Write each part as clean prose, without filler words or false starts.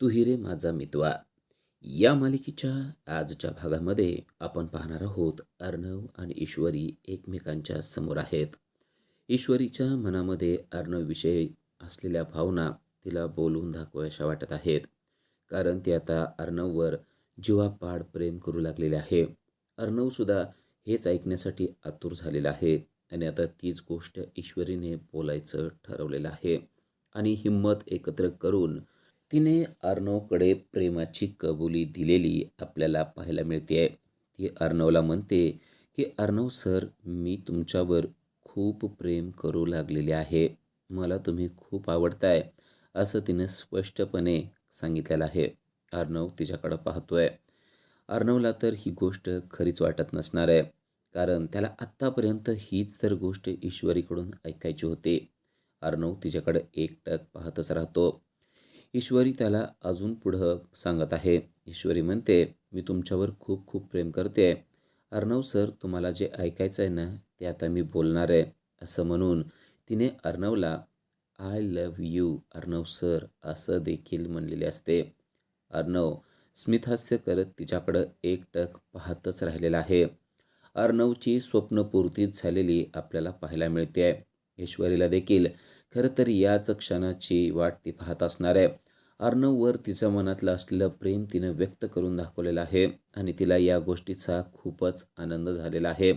तू ही रे माझा मितवा या मालिकेच्या आजच्या भागामध्ये आपण पाहणार आहोत. अर्णव आणि ईश्वरी एकमेकांच्या समोर आहेत. ईश्वरीच्या मनामध्ये अर्णवविषयी असलेल्या भावना तिला बोलून दाखवाव्याशा वाटत आहेत. कारण ती आता अर्णववर जीवापाड प्रेम करू लागलेले आहे. अर्णवसुद्धा हेच ऐकण्यासाठी आतुर झालेला आहे आणि आता तीच गोष्ट ईश्वरीने बोलायचं ठरवलेलं आहे. आणि हिंमत एकत्र करून तिने अर्णवकडे प्रेमाची कबुली दिलेली आपल्याला पाहायला मिळते. ती अर्णवला म्हणते की अर्णव सर, मी तुमच्यावर खूप प्रेम करू लागलेले आहे. मला तुम्ही खूप आवडताय, असं तिने स्पष्टपणे सांगितलेलं आहे. अर्णव तिच्याकडं पाहतोय. अर्णवला तर ही गोष्ट खरीच वाटत नसणार आहे. कारण त्याला आत्तापर्यंत हीच तर गोष्ट ईश्वरीकडून ऐकायची होती. अर्णव तिच्याकडे एकटक पाहतच राहतो. ईश्वरी त्याला अजून पुढं सांगत आहे. ईश्वरी म्हणते, मी तुमच्यावर खूप खूप प्रेम करते. अर्णव सर, तुम्हाला जे ऐकायचं आहे ना, ते आता मी बोलणार आहे, असं म्हणून तिने अर्णवला I love you Arnav sir असं देखील म्हणलेले असते. अर्णव स्मितहास्य करत तिच्याकडं एकटक पाहतच राहिलेला आहे. अर्णवची स्वप्नपूर्तीच झालेली आपल्याला पाहायला मिळते आहे. ईश्वरीला देखील खरं तर याच क्षणाची वाट ती पाहत असणार आहे. अर्णववर तिच्या मनातलं असलेलं प्रेम तिनं व्यक्त करून दाखवलेलं आहे आणि तिला या गोष्टीचा खूपच आनंद झालेला आहे.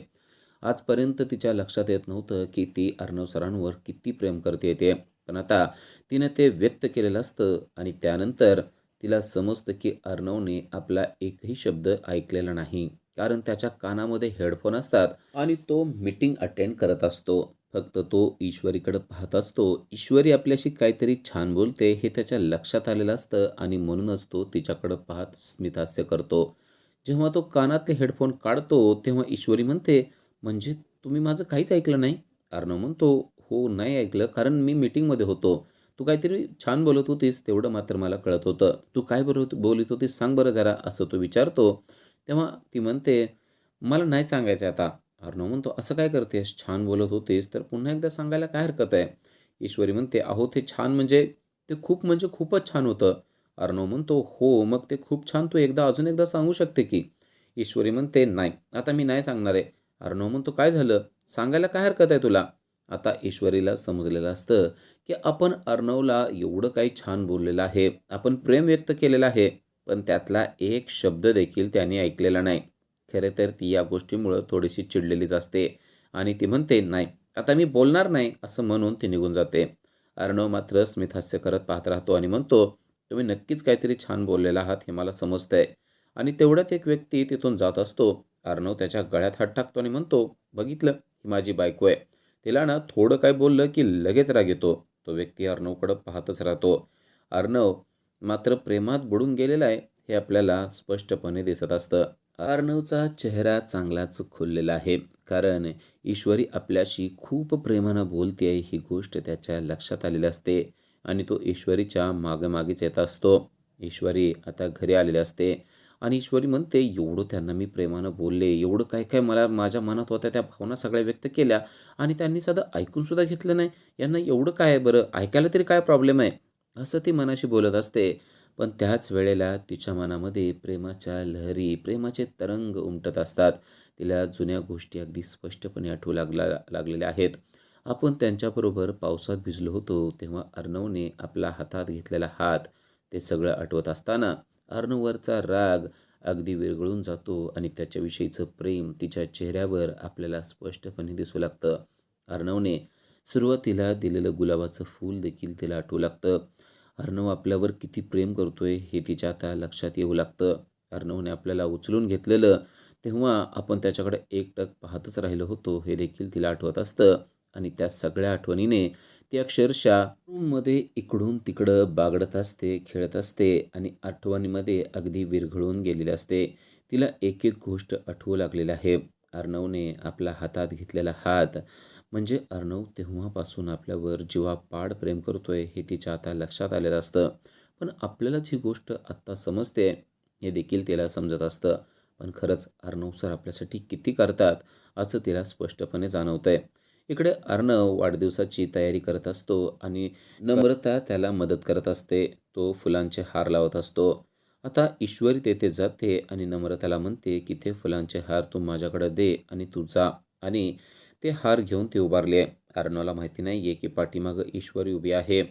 आजपर्यंत तिच्या लक्षात येत नव्हतं की ती अर्णव सरांवर किती प्रेम करते ते. पण आता तिनं ते व्यक्त केलेलं असतं आणि त्यानंतर तिला समजतं की अर्णवने आपला एकही शब्द ऐकलेला नाही. कारण त्याच्या कानामध्ये हेडफोन असतात आणि तो मीटिंग अटेंड करत असतो. फक्त तो ईश्वरीकडे पाहत असतो. ईश्वरी आपल्याशी काहीतरी छान बोलते हे त्याच्या लक्षात आलेलं असतं आणि म्हणूनच तो तिच्याकडे पाहत स्मितहास्य करतो. जेव्हा तो कानातले हेडफोन काढतो तेव्हा ईश्वरी म्हणते, म्हणजे तुम्ही माझं काहीच ऐकलं नाही? अर्णव म्हणतो, हो नाही ऐकलं, कारण मी मीटिंगमध्ये होतो. तू काहीतरी छान बोलत होतीस तेवढं मात्र मला कळत होतं. तू काय बोलत होतीस सांग बरं जरा, असं तो विचारतो. तेव्हा ती म्हणते, मला नाही सांगायचं आता. अर्णव म्हणतो, असं काय करतेस? छान बोलत होतीस तर पुन्हा एकदा सांगायला काय हरकत आहे? ईश्वरी म्हणते, अहो ते छान म्हणजे ते खूप म्हणजे खूपच छान होतं. अर्णव म्हणतो, हो मग ते खूप छान तू अजून एकदा सांगू शकते की? ईश्वरी म्हणते, नाही आता मी नाही सांगणार आहे. अर्णव म्हणतो, काय झालं? सांगायला काय हरकत आहे तुला? आता ईश्वरीला समजलेलं असतं की आपण अर्णवला एवढं काही छान बोललेलं आहे, आपण प्रेम व्यक्त केलेलं आहे, पण त्यातला एक शब्द देखील त्याने ऐकलेला नाही. खरे तर ती या गोष्टीमुळं थोडीशी चिडलेलीच असते आणि ती म्हणते, नाही आता मी बोलणार नाही, असं म्हणून ती निघून जाते. अर्णव मात्र स्मितहास्य करत पाहत राहतो आणि म्हणतो, तुम्ही नक्कीच काहीतरी छान बोललेला आहात हे मला समजतंय. आणि तेवढ्यात एक व्यक्ती तिथून जात असतो. अर्णव त्याच्या गळ्यात हात टाकतो आणि म्हणतो, बघितलं ही माझी बायको आहे. तिला ना थोडं काय बोललं की लगेच राग येतो. तो व्यक्ती अर्णवकडं पाहतच राहतो. अर्णव मात्र प्रेमात बुडून गेलेला आहे हे आपल्याला स्पष्टपणे दिसत असतं. अर्णवचा चेहरा चांगलाच खुललेला आहे. कारण ईश्वरी आपल्याशी खूप प्रेमानं बोलते आहे ही गोष्ट त्याच्या लक्षात आलेली असते आणि तो ईश्वरीच्या मागेमागेच येत असतो. ईश्वरी आता घरी आलेली असते आणि ईश्वरी म्हणते, एवढं त्यांना मी प्रेमानं बोलले, एवढं काय काय मला माझ्या मनात होत्या त्या भावना सगळ्या व्यक्त केल्या आणि त्यांनी साधं ऐकूनसुद्धा घेतलं नाही. यांना एवढं काय आहे बरं? ऐकायला तरी काय प्रॉब्लेम आहे? असं ती मनाशी बोलत असते. पण त्याच वेळेला तिच्या मनामध्ये प्रेमाच्या लहरी, प्रेमाचे तरंग उमटत असतात. तिला जुन्या गोष्टी अगदी स्पष्टपणे आठवू लागलेल्या आहेत. आपण त्यांच्याबरोबर पावसात भिजलो होतो, तेव्हा अर्णवने आपला हातात घेतलेला हात, ते सगळं आठवत असताना अर्णववरचा राग अगदी विरघळून जातो आणि त्याच्याविषयीचं प्रेम तिच्या चेहऱ्यावर आपल्याला स्पष्टपणे दिसू लागतं. अर्णवने सुरुवातीला दिलेलं गुलाबाचं फूल देखील तिला आठवू लागतं. अर्णव आपल्यावर किती प्रेम करतोय हे तिच्या आता लक्षात येऊ लागतं. अर्णवने आपल्याला उचलून घेतलेलं तेव्हा आपण त्याच्याकडे एकटक पाहतच राहिलो होतो हे देखील तिला आठवत असतं आणि त्या सगळ्या आठवणीने ती अक्षरशः रूममध्ये इकडून तिकडं बागडत असते, खेळत असते आणि आठवणीमध्ये अगदी विरघळून गेलेली असते. तिला एक एक गोष्ट आठवू लागलेली आहे. अर्णवने आपला हातात घेतलेला हात, म्हणजे अर्णव तेव्हापासून आपल्यावर जीवापाड प्रेम करतोय हे तिच्या आता लक्षात आलेलं असतं. पण आपल्यालाच ही गोष्ट आत्ता समजते हे देखील तिला समजत असतं. पण खरंच अर्णव सर आपल्यासाठी किती करतात असं तिला स्पष्टपणे जाणवतंय. इकडे अर्णव वाढदिवसाची तयारी करत असतो आणि नम्रता त्याला मदत करत असते. तो फुलांचे हार लावत असतो. आता ईश्वरी तेथे जाते आणि नम्रताला म्हणते की ते फुलांचे हार तू माझ्याकडे दे आणि तू जा. आणि ते हार घेऊन ती उभारली आहे. अर्णवला माहिती नाहीये की पाठीमागं ईश्वरी उभी आहे.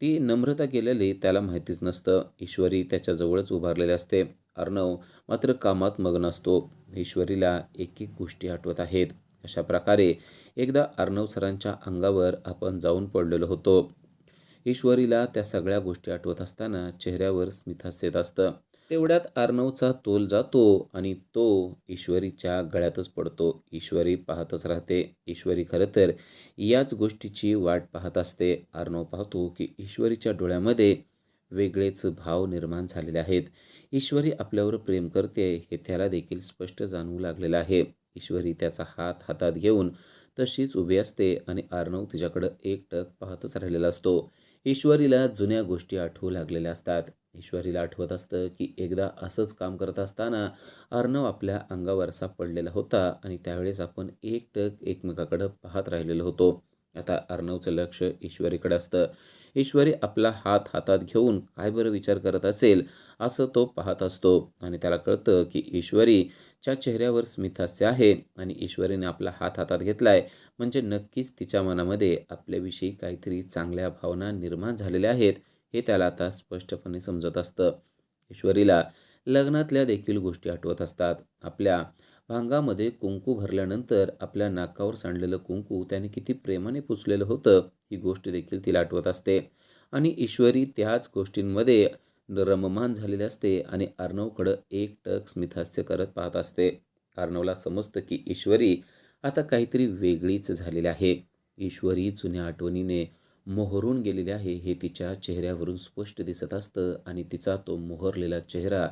ती नम्रता गेलेली त्याला माहितीच नसतं. ईश्वरी त्याच्याजवळच उभारलेली असते. अर्णव मात्र कामात मग्न असतो. ईश्वरीला एक एक गोष्टी आठवत आहेत. अशा प्रकारे एकदा अर्णव सरांच्या अंगावर आपण जाऊन पडलेलो होतो. ईश्वरीला त्या सगळ्या गोष्टी आठवत असताना चेहऱ्यावर स्मितहास्य येत असतं. तेवढ्यात अर्णवचा तोल जातो आणि तो ईश्वरीच्या गळ्यातच पडतो. ईश्वरी पाहतच राहते. ईश्वरी खरं तर याच गोष्टीची वाट पाहत असते. अर्णव पाहतो की ईश्वरीच्या डोळ्यामध्ये वेगळेच भाव निर्माण झालेले आहेत. ईश्वरी आपल्यावर प्रेम करते हे त्याला देखील स्पष्ट जाणवू लागलेलं आहे. ईश्वरी त्याचा हात हातात घेऊन तशीच उभी असते आणि अर्णव तिच्याकडं एकटक पाहतच राहिलेला असतो. ईश्वरीला जुन्या गोष्टी आठवू लागलेल्या असतात. ईश्वरीला आठवत असतं की एकदा असंच काम करत असताना अर्णव आपल्या अंगावरचा पडलेला होता आणि त्यावेळेस आपण एकटक एकमेकाकडं पाहत राहिलेलो होतो. आता अर्णवचं लक्ष ईश्वरीकडे असतं. ईश्वरी आपला हात हातात घेऊन काय बरं विचार करत असेल असं तो पाहत असतो आणि त्याला कळतं की ईश्वरीच्या चेहऱ्यावर स्मितहास्य आहे आणि ईश्वरीने आपला हात हातात घेतलाय म्हणजे नक्कीच तिच्या मनामध्ये आपल्याविषयी काहीतरी चांगल्या भावना निर्माण झालेल्या आहेत हे त्याला आता स्पष्टपणे समजत असतं. ईश्वरीला लग्नातल्या देखील गोष्टी आठवत असतात. आपल्या भांगामध्ये कुंकू भरल्यानंतर आपल्या नाकावर सांडलेलं कुंकू त्याने किती प्रेमाने पुसलेलं होतं ही गोष्ट देखील तिला आठवत असते. आणि ईश्वरी त्याच गोष्टींमध्ये रममान झालेली असते आणि अर्णवकडं एकटक स्मितहास्य करत पाहत असते. अर्णवला समजतं की ईश्वरी आता काहीतरी वेगळीच झालेली आहे. ईश्वरी जुन्या आठवणीने मोहरून गेलेली आहे हे तिच्या चेहऱ्यावरून स्पष्ट दिसत असतं आणि तिचा तो मोहरलेला चेहरा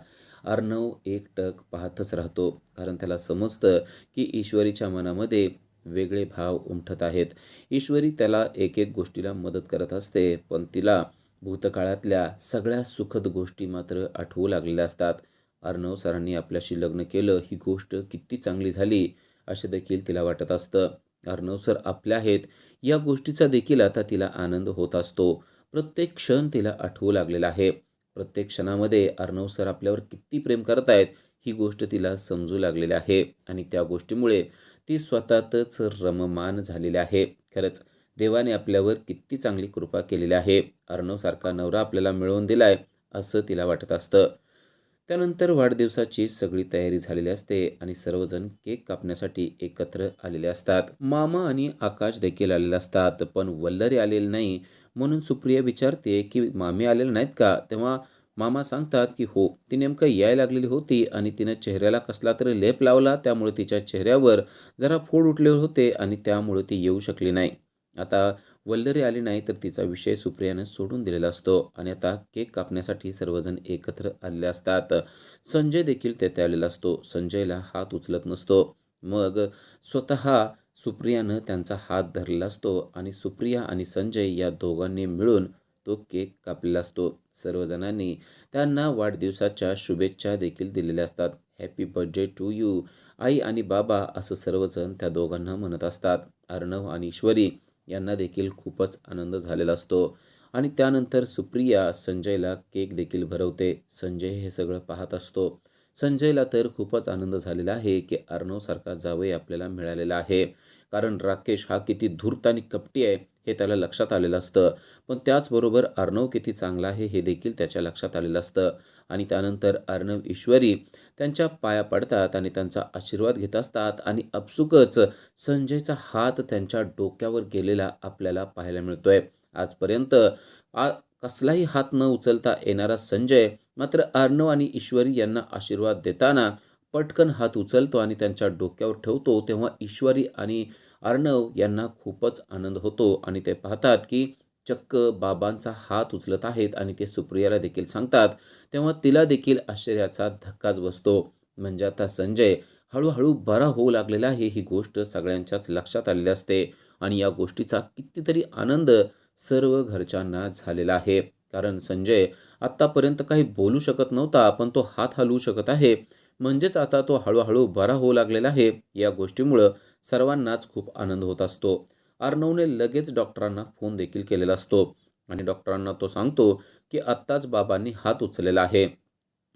अर्णव एकटक पाहतच राहतो. कारण त्याला समजतं की ईश्वरीच्या मनामध्ये वेगळे भाव उमटत आहेत. ईश्वरी त्याला एक एक गोष्टीला मदत करत असते पण तिला भूतकाळातल्या सगळ्या सुखद गोष्टी मात्र आठवू लागलेल्या असतात. अर्णव सरांनी आपल्याशी लग्न केलं ही गोष्ट किती चांगली झाली असे देखील तिला वाटत असतं. अर्णव सर आपले आहेत या गोष्टीचा देखील आता तिला आनंद होत असतो. प्रत्येक क्षण तिला आठवू लागलेला आहे. प्रत्येक क्षणामध्ये अर्णव सर आपल्यावर किती प्रेम करतायत ही गोष्ट तिला समजू लागलेली आहे आणि त्या गोष्टीमुळे ती स्वतःतच रममान झालेली आहे. खरंच देवाने आपल्यावर किती चांगली कृपा केलेली आहे. अर्णवसारखा नवरा आपल्याला मिळवून दिलाय असं तिला वाटत असतं. त्यानंतर वाढदिवसाची सगळी तयारी झालेली असते आणि सर्वजण केक कापण्यासाठी एकत्र आलेले असतात. मामा आणि आकाश देखील आलेले असतात पण वल्लरी आलेले नाही. म्हणून सुप्रिया विचारते की मामी आलेले नाहीत का? तेव्हा मामा सांगतात की हो ती नेमकं यायला लागलेली होती आणि तिनं चेहऱ्याला कसला तरी लेप लावला त्यामुळे तिच्या चेहऱ्यावर जरा फोड उठले होते आणि त्यामुळे ती येऊ शकली नाही. आता वल्लरी आली नाही तर तिचा विषय सुप्रियानं सोडून दिलेला असतो आणि आता केक कापण्यासाठी सर्वजण एकत्र आलेले असतात. संजय देखील तेथे आलेला असतो. संजयला हात उचलत नसतो. मग स्वतः सुप्रियानं त्यांचा हात धरलेला असतो आणि सुप्रिया आणि संजय या दोघांनी मिळून तो केक कापलेला असतो. सर्वजणांनी त्यांना वाढदिवसाच्या शुभेच्छा देखील दिलेल्या असतात. हॅपी बर्थडे टू यू आई आणि बाबा असं सर्वजण त्या दोघांना म्हणत असतात. अर्णव आणि ईश्वरी यांना देखील खूपच आनंद झालेला असतो आणि त्यानंतर सुप्रिया संजयला केक देखील भरवते. संजय हे सगळं पाहत असतो. संजयला तर खूपच आनंद झालेला आहे की अर्णवसारखा जावई आपल्याला मिळालेला आहे. कारण राकेश हा किती धूर्त आणि कपटी आहे हे त्याला लक्षात आलेलं असतं. पण त्याचबरोबर अर्णव किती चांगला आहे हे देखील त्याच्या लक्षात आलेलं असतं. आणि त्यानंतर अर्णव ईश्वरी त्यांच्या पाया पडतात आणि त्यांचा आशीर्वाद घेत असतात आणि आपसुकच संजयचा हात त्यांच्या डोक्यावर गेलेला आपल्याला पाहायला मिळतोय. आजपर्यंत कसलाही हात न उचलता येणारा संजय मात्र अर्णव आणि ईश्वरी यांना आशीर्वाद देताना पटकन हात उचलतो आणि त्यांच्या डोक्यावर ठेवतो. तेव्हा ईश्वरी आणि अर्णव यांना खूपच आनंद होतो आणि ते पाहतात की चक्क बाबांचा हात उचलत आहेत आणि ते सुप्रियाला देखील सांगतात. तेव्हा तिला देखील आश्चर्याचा धक्काच बसतो. म्हणजे आता संजय हळूहळू बरा होऊ लागलेला आहे ही गोष्ट सगळ्यांच्याच लक्षात आलेली असते आणि या गोष्टीचा कितीतरी आनंद सर्व घरच्यांना झालेला आहे. कारण संजय आत्तापर्यंत काही बोलू शकत नव्हता पण तो हात हलवू शकत आहे. म्हणजेच आता तो हळूहळू बरा होऊ लागलेला आहे. या गोष्टीमुळं सर्वांनाच खूप आनंद होत असतो. अर्णवने लगेच डॉक्टरांना फोन देखील केलेला असतो आणि डॉक्टरांना तो सांगतो, की आत्ताच बाबांनी हात उचललेला आहे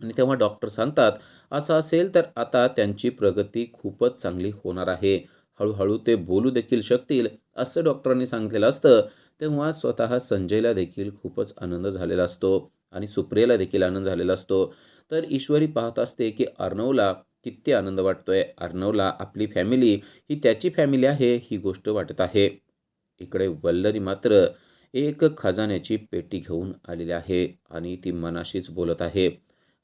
आणि तेव्हा डॉक्टर सांगतात, "असं असेल तर आता त्यांची प्रगती खूपच चांगली होणार आहे. हळू ते बोलू देखील शकतील," असं डॉक्टरांनी सांगितलेलं असतं. तेव्हा स्वतः संजयला देखील खूपच आनंद झालेला असतो आणि सुप्रियाला देखील आनंद झालेला असतो. तर ईश्वरी पाहत असते, की अर्णवला किती आनंद वाटतोय. अर्णवला आपली फॅमिली ही त्याची फॅमिली आहे, ही गोष्ट वाटत आहे. इकडे वल्लरी मात्र एक खजान्याची पेटी घेऊन आलेली आहे आणि ती मनाशीच बोलत आहे.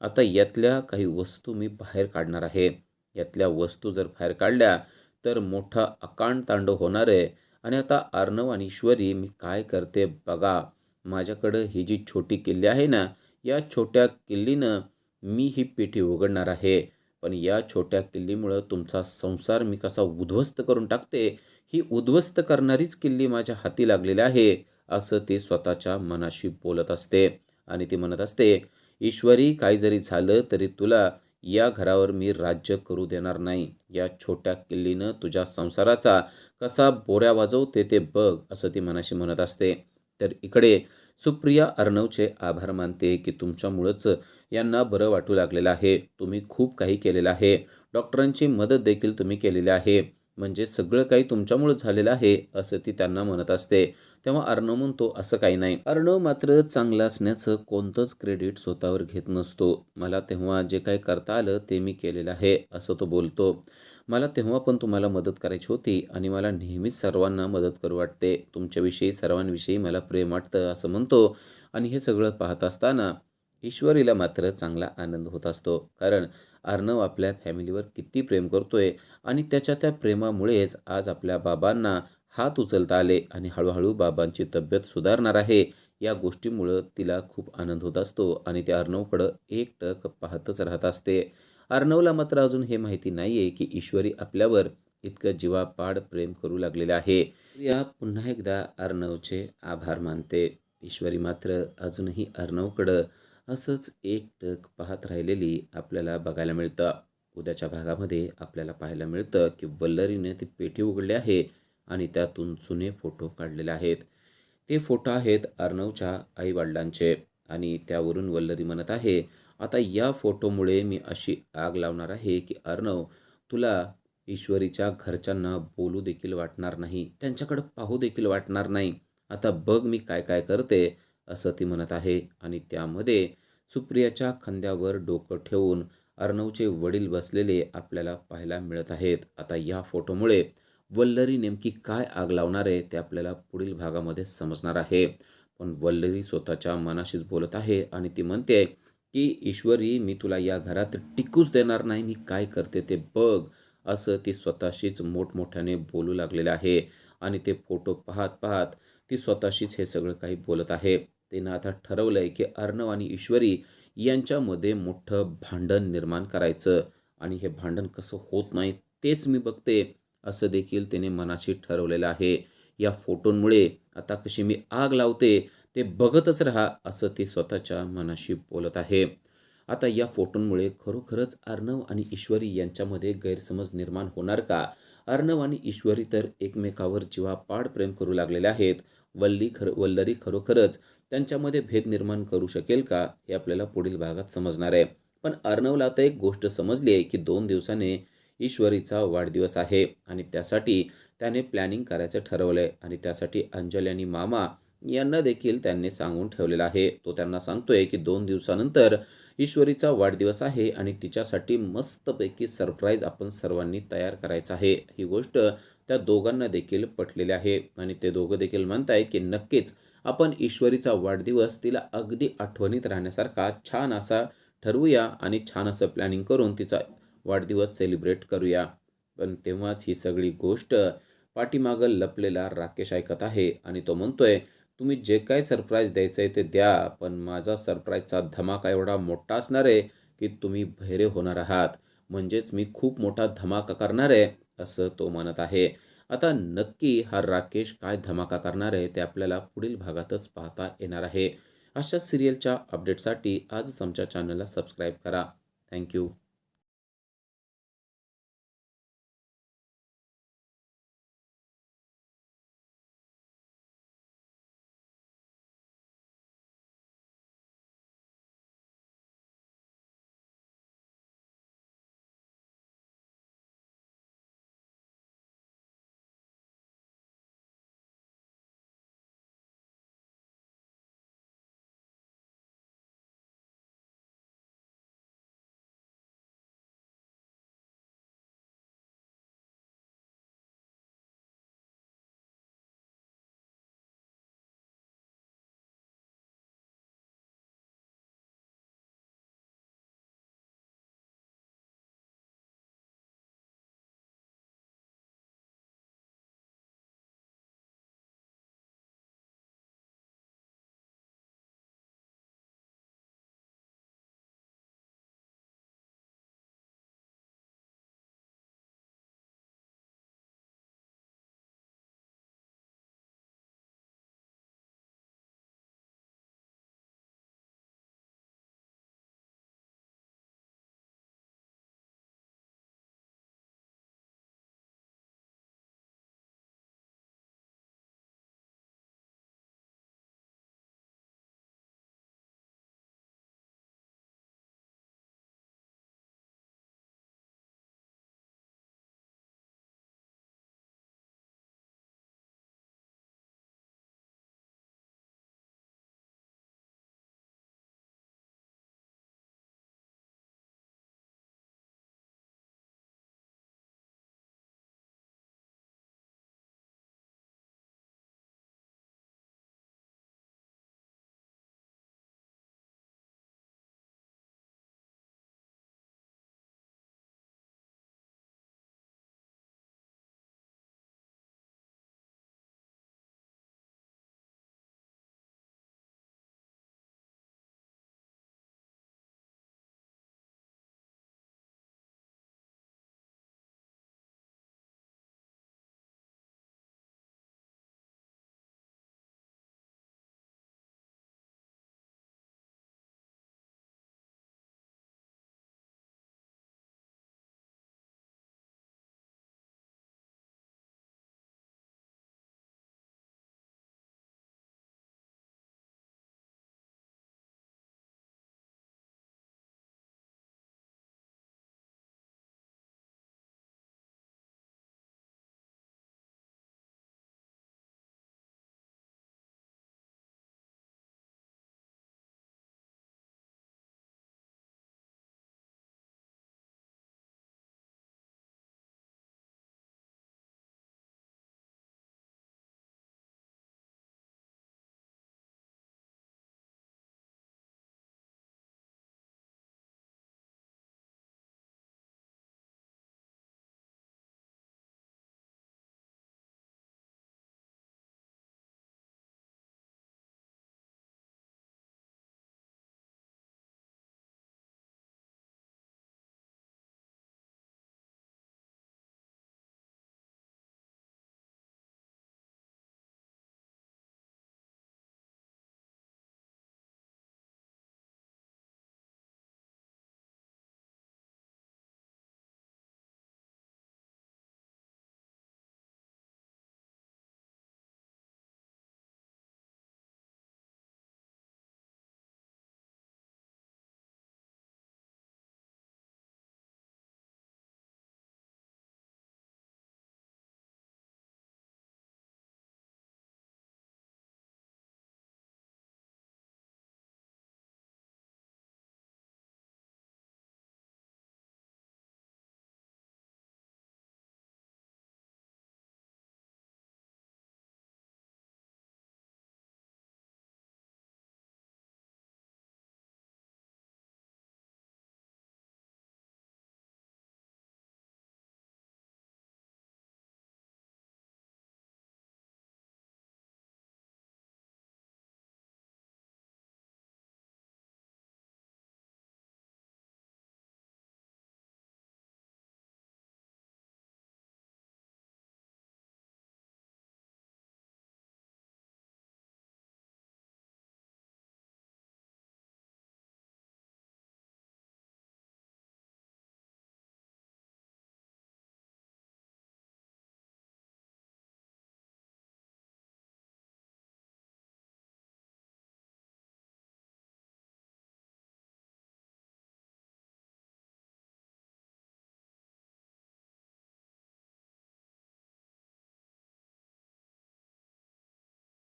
आता यातल्या काही वस्तू मी बाहेर काढणार आहे. यातल्या वस्तू जर बाहेर काढल्या, तर मोठा अकांडतांडव होणार आहे आणि आता अर्णव आणि ईश्वरी मी काय करते बघा. माझ्याकडं ही जी छोटी किल्ली आहे ना, या छोट्या किल्लीनं मी ही पेटी उघडणार आहे. पण या छोट्या किल्लीमुळं तुमचा संसार मी कसा उद्ध्वस्त करून टाकते, ही उद्ध्वस्त करणारीच किल्ली माझ्या हाती लागलेली आहे, असं ती स्वतःच्या मनाशी बोलत असते. आणि ती म्हणत असते, ईश्वरी काही जरी झालं तरी तुला या घरावर मी राज्य करू देणार नाही. या छोट्या किल्लीनं तुझ्या संसाराचा कसा बोऱ्या वाजवते ते बघ, असं ती मनाशी म्हणत असते. तर इकडे सुप्रिया अर्णवचे आभार मानते, की तुमच्यामुळंच यांना बरं वाटू लागलेलं आहे. तुम्ही खूप काही केलेलं आहे. डॉक्टरांची मदत देखील तुम्ही केलेली आहे. म्हणजे सगळं काही तुमच्यामुळं झालेलं आहे, असं ती त्यांना म्हणत असते. तेव्हा अर्णव म्हणतो, असं काही नाही. अर्णव मात्र चांगला असण्याचं कोणतंच क्रेडिट स्वतःवर घेत नसतो. मला तेव्हा जे काही करता आलं ते मी केलेलं आहे, असं तो बोलतो. मला तेव्हा पण तुम्हाला मदत करायची होती आणि मला नेहमीच सर्वांना मदत करू वाटते. तुमच्याविषयी सर्वांविषयी मला प्रेम वाटतं, असं म्हणतो. आणि हे सगळं पाहत असताना ईश्वरीला मात्र चांगला आनंद होत असतो. कारण अर्णव आपल्या फॅमिलीवर किती प्रेम करतोय आणि त्याच्या त्या प्रेमामुळेच आज आपल्या बाबांना हात उचलता आले आणि हळूहळू बाबांची तब्येत सुधारणार आहे. या गोष्टीमुळं तिला खूप आनंद होत असतो आणि त्या अर्णवकडं एकटक पाहतच राहत असते. अर्णवला मात्र अजून हे माहिती नाहीये, की ईश्वरी आपल्यावर इतकं जीवापाड प्रेम करू लागलेलं आहे. या पुन्हा एकदा अर्णवचे आभार मानते. ईश्वरी मात्र अजूनही अर्णवकडं असंच एकटक पाहत राहिलेली आपल्याला बघायला मिळतं. उद्याच्या भागामध्ये आपल्याला पाहायला मिळतं, की वल्लरीने ती पेटी उघडली आहे आणि त्यातून जुने फोटो काढलेले आहेत. ते फोटो आहेत अर्णवच्या आई-वडिलांचे आणि त्यावरून वल्लरी म्हणत आहे, "आता या फोटोमुळे मी अशी आग लावणार आहे, की अर्णव तुला ईश्वरीच्या घरच्यांना बोलू देखील वाटणार नाही. त्यांच्याकडे पाहू देखील वाटणार नाही. आता बघ मी काय-काय करते." असं ती म्हणत आहे आणि त्यामध्ये सुप्रियाच्या खांद्यावर डोकं ठेवून अर्णवचे वडील बसलेले आपल्याला पाहायला मिळत आहेत. आता या फोटोमुळे वल्लरी नेमकी काय आग लावणार आहे ते आपल्याला पुढील भागामध्ये समजणार आहे. पण वल्लरी स्वतःच्या मनाशीच बोलत आहे आणि ती म्हणते, की "ईश्वरी मी तुला या घरात टिकूच देणार नाही. मी काय करते ते बघ." असं ती स्वतःशीच मोठमोठ्याने बोलू लागलेलं आहे आणि ते फोटो पाहत-पाहत ती स्वतःशीच हे सगळं काही बोलत आहे. तिनं आता ठरवलंय, की अर्णव आणि ईश्वरी यांच्यामध्ये मोठं भांडण निर्माण करायचं आणि हे भांडण कसं होत नाही तेच मी बघते, असं देखील तिने मनाशी ठरवलेलं आहे. या फोटोंमुळे आता कशी मी आग लावते ते बघतच राहा, असं ती स्वतःच्या मनाशी बोलत आहे. आता या फोटोंमुळे खरोखरच अर्णव आणि ईश्वरी यांच्यामध्ये गैरसमज निर्माण होणार का? अर्णव आणि ईश्वरी तर एकमेकावर जीवापाड प्रेम करू लागलेले आहेत. वल्लरी खरोखरच त्यांच्यामध्ये भेद निर्माण करू शकेल का? हे आपल्याला पुढील भागात समजणार आहे. पण अर्णवला आता एक गोष्ट समजली आहे, की 2 दिवसाने ईश्वरीचा वाढदिवस आहे आणि त्यासाठी त्याने प्लॅनिंग करायचं ठरवलंय आणि त्यासाठी अंजली आणि मामा यांना देखील त्यांनी सांगून ठेवलेलं आहे. तो त्यांना सांगतोय, की 2 दिवसानंतर ईश्वरीचा वाढदिवस आहे आणि तिच्यासाठी मस्तपैकी सरप्राईज आपण सर्वांनी तयार करायचं आहे. ही गोष्ट त्या दोघांना देखील पटलेली आहे आणि ते दोघं देखील म्हणतायत, की नक्कीच आपण ईश्वरीचा वाढदिवस तिला अगदी आठवणीत राहण्यासारखा छान असा ठरवूया आणि छान असं प्लॅनिंग करून तिचा वाढदिवस सेलिब्रेट करूया. पण तेव्हाच ही सगळी गोष्ट पाठीमागं लपलेला राकेश ऐकत आहे आणि तो म्हणतोय, "तुम्ही जे काही सरप्राईज द्यायचंय ते द्या, पण माझा सरप्राईजचा धमाका एवढा मोठा असणार आहे, की तुम्ही बहिरे होणार आहात. म्हणजेच मी खूप मोठा धमाका करणार आहे," असं तो म्हणत आहे. आता नक्की हा राकेश काय धमाका करणार आहे ते आपल्याला पुढील भागातच पाहता येणार आहे. अशाच सीरियलच्या अपडेटसाठी आजच आमच्या चॅनलला सबस्क्राईब करा. Thank you.